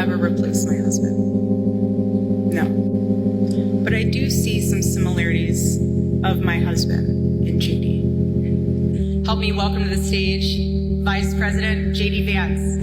ever replace my husband. No. But I do see some similarities of my husband in JD. Help me welcome to the stage Vice President JD Vance.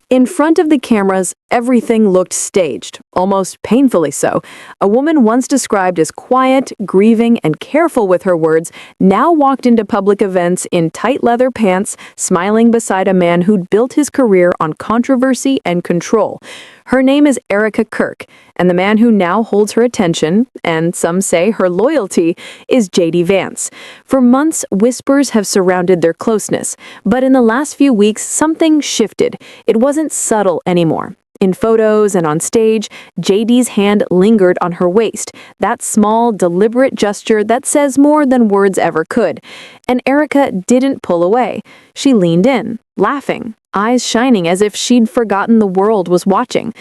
In front of the cameras, everything looked staged, almost painfully so. A woman once described as quiet, grieving, and careful with her words now walked into public events in tight leather pants, smiling beside a man who'd built his career on controversy and control. Her name is Erika Kirk, and the man who now holds her attention, and some say her loyalty, is JD Vance. For months, whispers have surrounded their closeness, but in the last few weeks, something shifted. It wasn't subtle anymore. In photos and on stage, JD's hand lingered on her waist, that small, deliberate gesture that says more than words ever could. And Erika didn't pull away. She leaned in, laughing, eyes shining as if she'd forgotten the world was watching.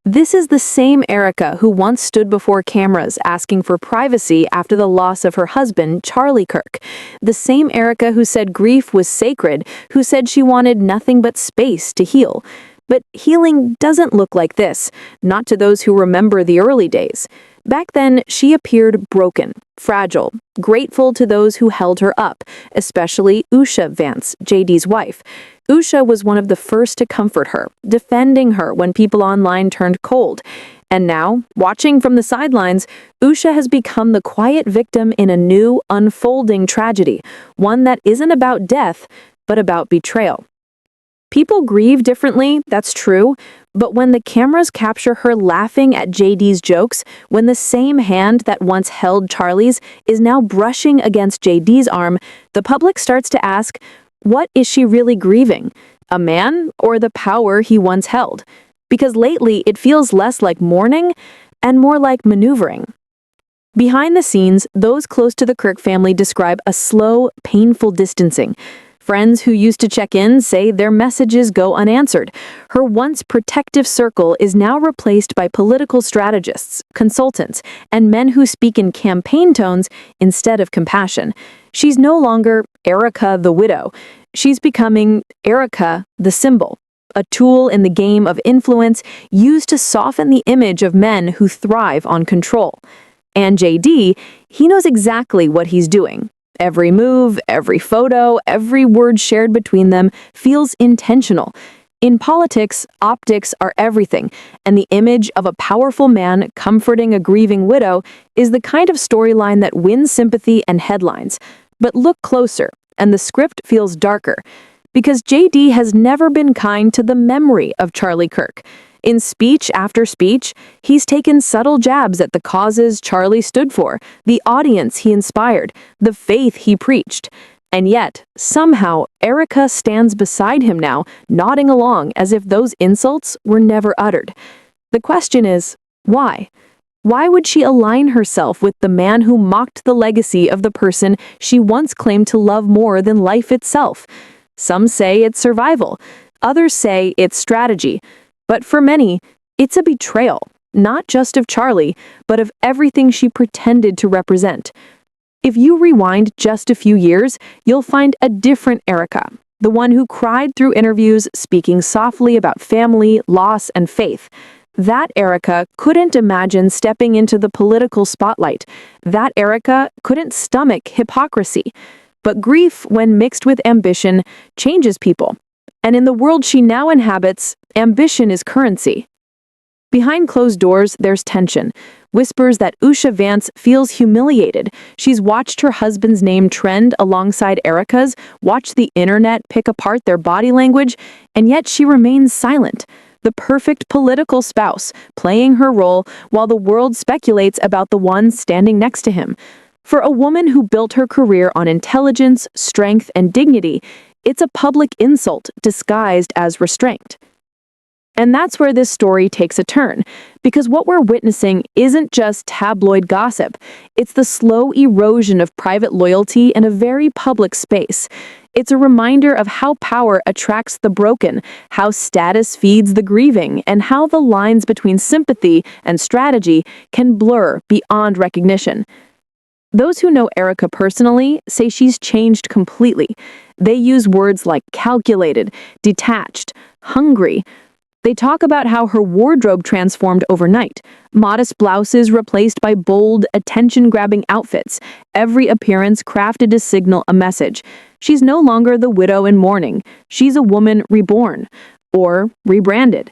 This is the same Erika who once stood before cameras asking for privacy after the loss of her husband, Charlie Kirk. The same Erika who said grief was sacred, who said she wanted nothing but space to heal. But healing doesn't look like this, not to those who remember the early days. Back then, she appeared broken, fragile, grateful to those who held her up, especially Usha Vance, JD's wife. Usha was one of the first to comfort her, defending her when people online turned cold. And now, watching from the sidelines, Usha has become the quiet victim in a new, unfolding tragedy, one that isn't about death, but about betrayal. People grieve differently, that's true, but when the cameras capture her laughing at JD's jokes, when the same hand that once held Charlie's is now brushing against JD's arm, the public starts to ask, what is she really grieving? A man or the power he once held? Because lately it feels less like mourning and more like maneuvering. Behind the scenes, those close to the Kirk family describe a slow, painful distancing. Friends who used to check in say their messages go unanswered. Her once protective circle is now replaced by political strategists, consultants, and men who speak in campaign tones instead of compassion. She's no longer Erika the widow. She's becoming Erika the symbol, a tool in the game of influence used to soften the image of men who thrive on control. And JD, he knows exactly what he's doing. Every move, every photo, every word shared between them feels intentional. In politics, optics are everything, and the image of a powerful man comforting a grieving widow is the kind of storyline that wins sympathy and headlines. But look closer, and the script feels darker, because JD has never been kind to the memory of Charlie Kirk. In speech after speech, he's taken subtle jabs at the causes Charlie stood for, the audience he inspired, the faith he preached. And yet, somehow, Erika stands beside him now, nodding along as if those insults were never uttered. The question is, why? Why would she align herself with the man who mocked the legacy of the person she once claimed to love more than life itself? Some say it's survival. Others say it's strategy. But for many, it's a betrayal, not just of Charlie, but of everything she pretended to represent. If you rewind just a few years, you'll find a different Erika, the one who cried through interviews, speaking softly about family, loss, and faith. That Erika couldn't imagine stepping into the political spotlight. That Erika couldn't stomach hypocrisy. But grief, when mixed with ambition, changes people. And in the world she now inhabits, ambition is currency. Behind closed doors, there's tension. Whispers that Usha Vance feels humiliated. She's watched her husband's name trend alongside Erika's, watched the internet pick apart their body language, and yet she remains silent. The perfect political spouse, playing her role while the world speculates about the one standing next to him. For a woman who built her career on intelligence, strength, and dignity, it's a public insult disguised as restraint. And that's where this story takes a turn, because what we're witnessing isn't just tabloid gossip. It's the slow erosion of private loyalty in a very public space. It's a reminder of how power attracts the broken, how status feeds the grieving, and how the lines between sympathy and strategy can blur beyond recognition. Those who know Erika personally say she's changed completely. They use words like calculated, detached, hungry. They talk about how her wardrobe transformed overnight. Modest blouses replaced by bold, attention-grabbing outfits. Every appearance crafted to signal a message. She's no longer the widow in mourning. She's a woman reborn, or rebranded.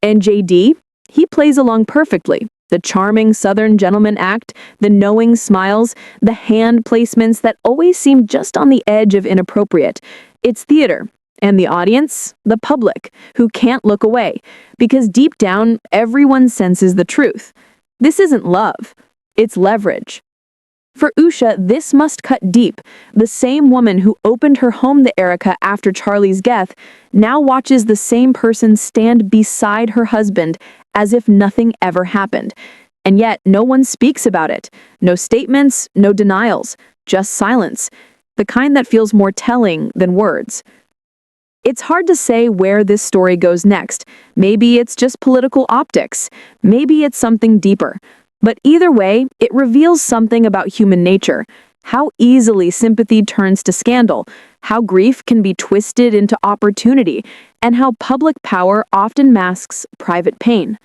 And JD, he plays along perfectly. The charming Southern gentleman act, the knowing smiles, the hand placements that always seem just on the edge of inappropriate. It's theater. And the audience, the public, who can't look away, because deep down, everyone senses the truth. This isn't love, it's leverage. For Usha, this must cut deep. The same woman who opened her home to Erika after Charlie's death now watches the same person stand beside her husband as if nothing ever happened. And yet, no one speaks about it. No statements, no denials, just silence. The kind that feels more telling than words. It's hard to say where this story goes next. Maybe it's just political optics. Maybe it's something deeper. But either way, it reveals something about human nature. How easily sympathy turns to scandal, how grief can be twisted into opportunity, and how public power often masks private pain.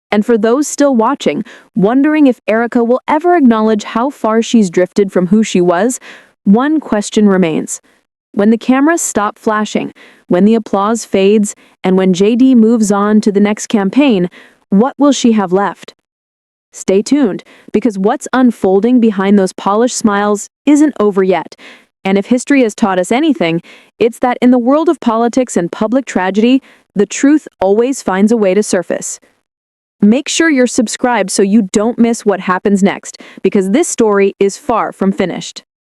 And for those still watching, wondering if Erika will ever acknowledge how far she's drifted from who she was, one question remains. When the cameras stop flashing, when the applause fades, and when JD moves on to the next campaign, what will she have left? Stay tuned, because what's unfolding behind those polished smiles isn't over yet. And if history has taught us anything, it's that in the world of politics and public tragedy, the truth always finds a way to surface. Make sure you're subscribed so you don't miss what happens next, because this story is far from finished.